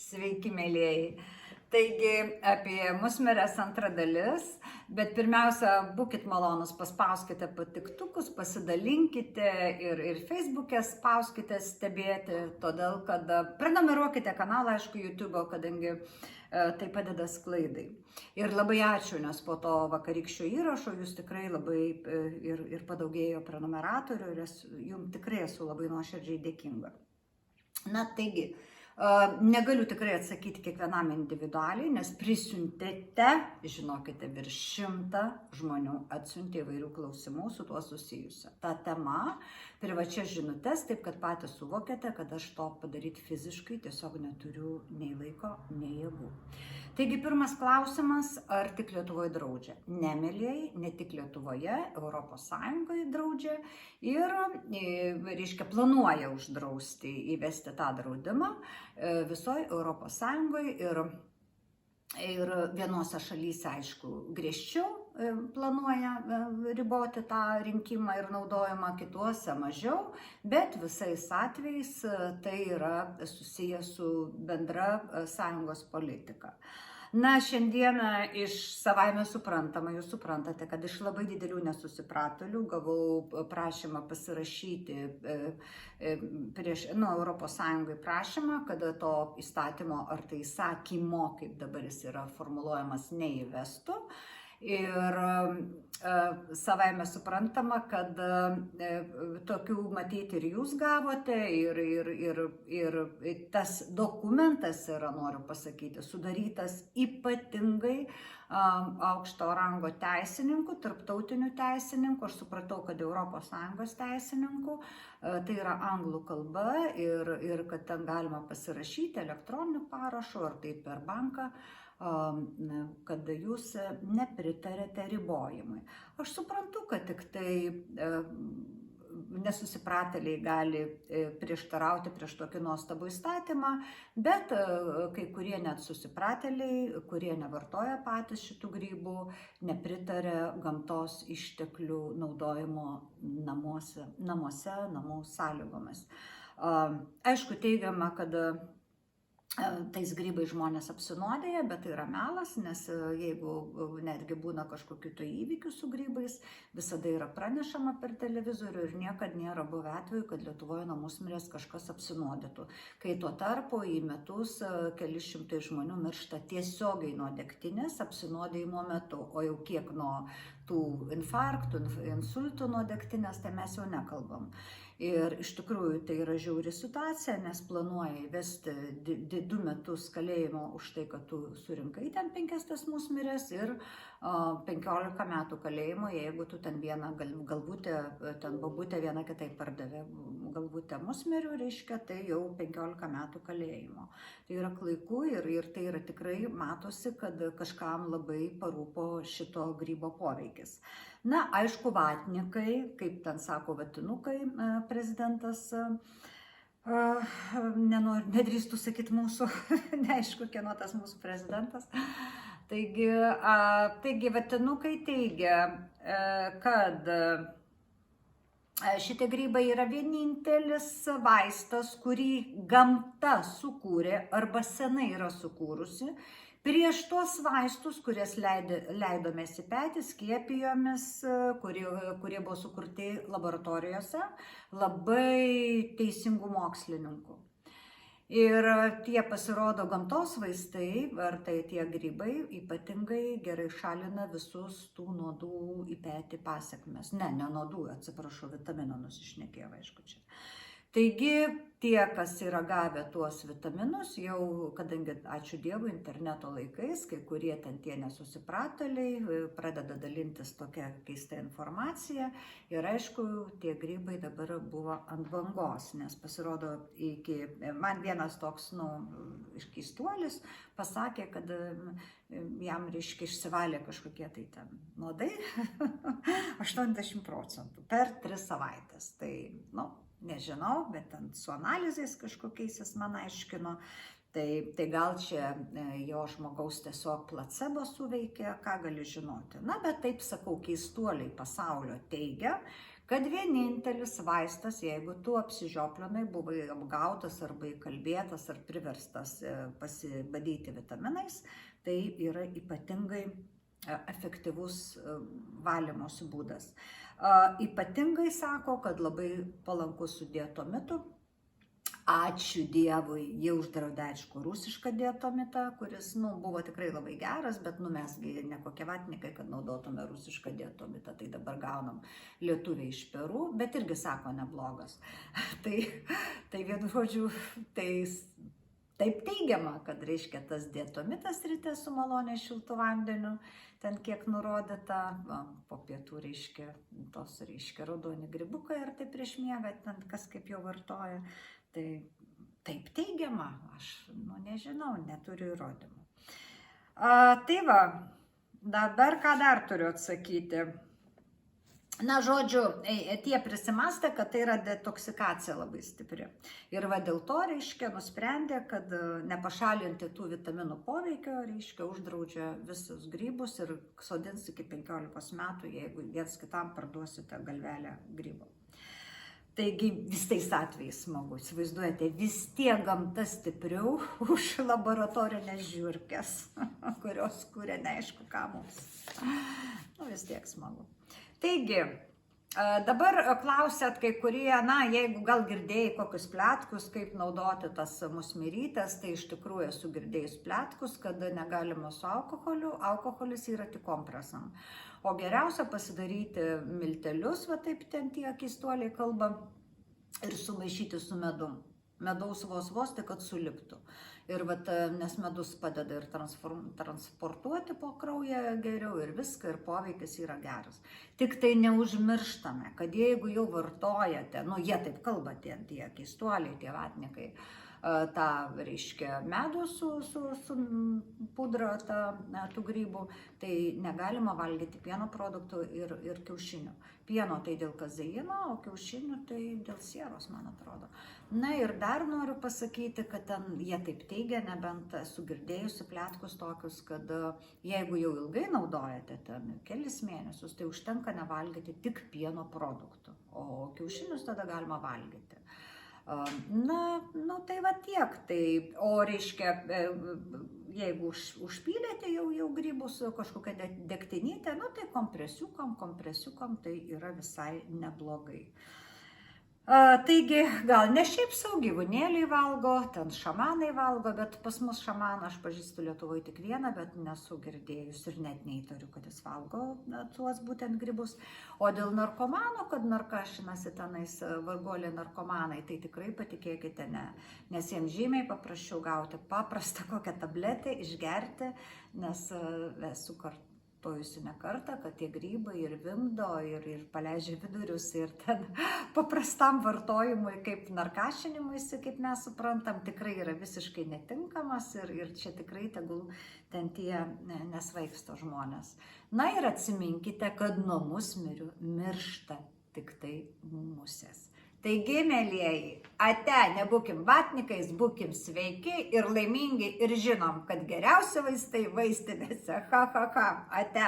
Sveiki, mėlyjeji. Taigi, apie musmirės antra dalis, bet pirmiausia, būkit malonus, paspauskite patiktukus, pasidalinkite ir Facebook'e spauskite stebėti, todėl kad prenumeruokite kanalą, aišku, YouTube'o, kadangi tai padeda sklaidai. Ir labai ačiū, nes po to vakarykščio įrašo jūs tikrai labai ir padaugėjo prenumeratorių ir jums tikrai esu labai nuoširdžiai dėkinga. Na, taigi, negaliu tikrai atsakyti kiekvienam individualiai, nes prisiuntėte, žinokite, virš 100 žmonių atsiuntė įvairių klausimų su tuo susijusią. Ta tema, privačias žinutes, taip kad patys suvokėte, kad aš to padaryti fiziškai tiesiog neturiu nei laiko, nei jėgų. Taigi, pirmas klausimas, ar tik Lietuvoje draudžia? Ne, mėlyjeji, ne tik Lietuvoje, Europos Sąjungoje draudžia ir, reiškia, planuoja uždrausti, įvesti tą draudimą visoje Europos Sąjungoje ir vienose šalyse, aišku, griežčiau planuoja riboti tą rinkimą ir naudojimą, kituose mažiau, bet visais atvejais tai yra susijęs su bendra sąjungos politika. Na, šiandieną iš savaime suprantama, jūs suprantate, kad iš labai didelių nesusipratėlių gavau prašymą pasirašyti Europos Sąjungai prašymą, kad to įstatymo ar tai įsakymo, kaip dabar jis yra formuluojamas, neįvestų. Ir savaime suprantama, kad tokių matyti ir jūs gavote ir tas dokumentas yra, noriu pasakyti, sudarytas ypatingai aukšto rango teisininkų, tarptautinių teisininkų, aš supratau, kad Europos Sąjungos teisininkų, tai yra anglų kalba ir kad ten galima pasirašyti elektroniniu parašu ar tai per banką, kad jūs nepritarėte ribojimui. Aš suprantu, kad tik tai nesusipratėliai gali prieštarauti prieš tokį nuostabų įstatymą, bet kai kurie net susipratėliai, kurie nevartoja patys šitų grybų, nepritarė gamtos išteklių naudojimo namuose, namų sąlygomis. Aišku, teigiama, kad tais grybais žmonės apsinuodėja, bet tai yra melas, nes jeigu netgi būna kažkokių to įvykių su grybais, visada yra pranešama per televizorių ir niekad nėra buvę atveju, kad Lietuvoje nuo musmirės kažkas apsinuodytų. Kai tuo tarpu į metus keli šimtai žmonių miršta tiesiogiai nuo degtinės apsinuodėjimo metu, o jau kiek nuo tų infarktų, insultų nuo degtinės, tai mes jau nekalbam. Ir iš tikrųjų tai yra žiauri situacija, nes planuoja įvesti 2 metus kalėjimo už tai, kad tu surinkai ten 5 tas musmirės ir 15 metų kalėjimo, jeigu tu ten vieną babutę vieną kitai pardavė galvutę musmirių, reiškia, tai jau 15 metų kalėjimo. Tai yra klaiku ir tai yra tikrai matosi, kad kažkam labai parūpo šito grybo poveikis. Na, aišku, vatnikai, kaip ten sako vatinukai, prezidentas, nedrįstų sakyti mūsų, neaišku, kieno tas mūsų prezidentas. Taigi vatinukai teigia, kad šitie grybai yra vienintelis vaistas, kurį gamta sukūrė arba senai yra sukūrusi, prieš tuos vaistus, kurias leidomės į petį, skiepijomis, kurie buvo sukurti laboratorijose, labai teisingų mokslininkų. Ir tie pasirodo gamtos vaistai, ar tai tie grybai, ypatingai gerai šalina visus tų nuodų į petį pasekmes. Ne nuodų, atsiprašau, vitamino nusišnekėjau, aišku, čia. Taigi, tie, kas yra gavę tuos vitaminus, jau, kadangi, ačiū Dievui, interneto laikais, kai kurie ten tie nesusipratėliai pradeda dalintis tokia keista informacija ir aišku, tie grybai dabar buvo ant bangos, nes pasirodo, man vienas toks, keistuolis pasakė, kad jam, reiškia, išsivalė kažkokie tai ten nuodai 80% per 3 savaitės. Tai, nežinau, bet ten su analizais kažkokiais jis man aiškino, tai gal čia jo žmogaus tiesiog placebo suveikė, ką gali žinoti. Na, bet taip sakau, keistuoliai pasaulio teigia, kad vienintelis vaistas, jeigu tu apsižioplinai, buvai apgautas arba įkalbėtas ar priverstas pasibadyti vitaminais, tai yra ypatingai efektyvus valymosi būdas. Ypatingai sako, kad labai palankus su diatomitu. Ačiū Dievui, jie uždraudė, aišku, rusišką diatomitą, kuris, buvo tikrai labai geras, bet, mesgi ne kokie vatnikai, kad naudotume rusišką diatomitą, tai dabar gaunam lietuviai iš Peru, bet irgi sako neblogas. Tai vienu žodžiu, taip teigiama, kad reiškia tas diatomitas ryte su maloniai šiltu vandeniu, ten kiek nurodyta, po pietų reiškia raudoni grybukai ir tai prieš miegą, ten kas kaip jau vartoja. Tai taip teigiama, aš nežinau, neturiu įrodymų. Tai va, dabar ką dar turiu atsakyti. Na, žodžiu, tie prisimastė, kad tai yra detoksikacija labai stipri. Ir va dėl to, reiškia, nusprendė, kad nepašalinti tų vitaminų poveikio, reiškia, uždraudžia visus grybus ir sodins iki 15 metų, jeigu viens kitam parduosite galvelę grybų. Taigi visais atvejais smagu, įsivaizduojate, vis tiek gamta stipriau už laboratorinės žiurkės, kurios kūrė neaišku ką mums. Vis tiek smagu. Taigi, dabar klausėt kai kurie, jeigu gal girdėjai kokius pletkus, kaip naudoti tas musmirytes, tai iš tikrųjų esu girdėjus pletkus, kad negalima su alkoholiu, alkoholis yra tik kompresam. O geriausia pasidaryti miltelius, va taip ten tie keistuoliai kalba, ir sumaišyti su medum. Medaus vos, tai kad suliptų. Ir nes medus padeda ir transportuoti po kraują geriau ir viską, ir poveikis yra geras. Tik tai neužmirštame, kad jeigu jau vartojate, jie taip kalba tie keistuoliai, tie vatnikai, tą, reiškia, medų su pudra tų grybų, tai negalima valgyti pieno produktų ir kiaušinių. Pieno tai dėl kazeino, o kiaušinių tai dėl sieros, man atrodo. Na ir dar noriu pasakyti, kad ten jie taip teigia, nebent esu girdėjusi pletkus tokius, kad jeigu jau ilgai naudojate ten kelis mėnesius, tai užtenka nevalgyti tik pieno produktų, o kiaušinius tada galima valgyti. Tai va tiek. O reiškia, jeigu užpylėte jau grybus kažkokią degtinytę, tai kompresiukam tai yra visai neblogai. Taigi, gal ne šiaip sau gyvūnėliai valgo, ten šamanai valgo, bet pas mus šamaną aš pažįstu Lietuvoje tik vieną, bet nesu girdėjus ir net neįtariu, kad jis valgo tuos būtent grybus. O dėl narkomanų, kad narkašinasi tenais varguoliai narkomanai, tai tikrai patikėkite ne, nes jiems žymiai paprasčiau gauti paprastą kokią tabletę, išgerti, nes esu kartojusi ne kartą, kad tie grybai ir vimdo, ir paleidžia vidurius, ir ten paprastam vartojimui, kaip narkašinimuisi, kaip mes suprantam, tikrai yra visiškai netinkamas ir čia tikrai tegul ten tie nesvaiksto žmonės. Na ir atsiminkite, kad nuo musmirių miršta tik tai musės. Taigi, mielieji, ate, nebūkim vatnikais, būkim sveiki ir laimingi ir žinom, kad geriausi vaistai vaistinėse. Ate.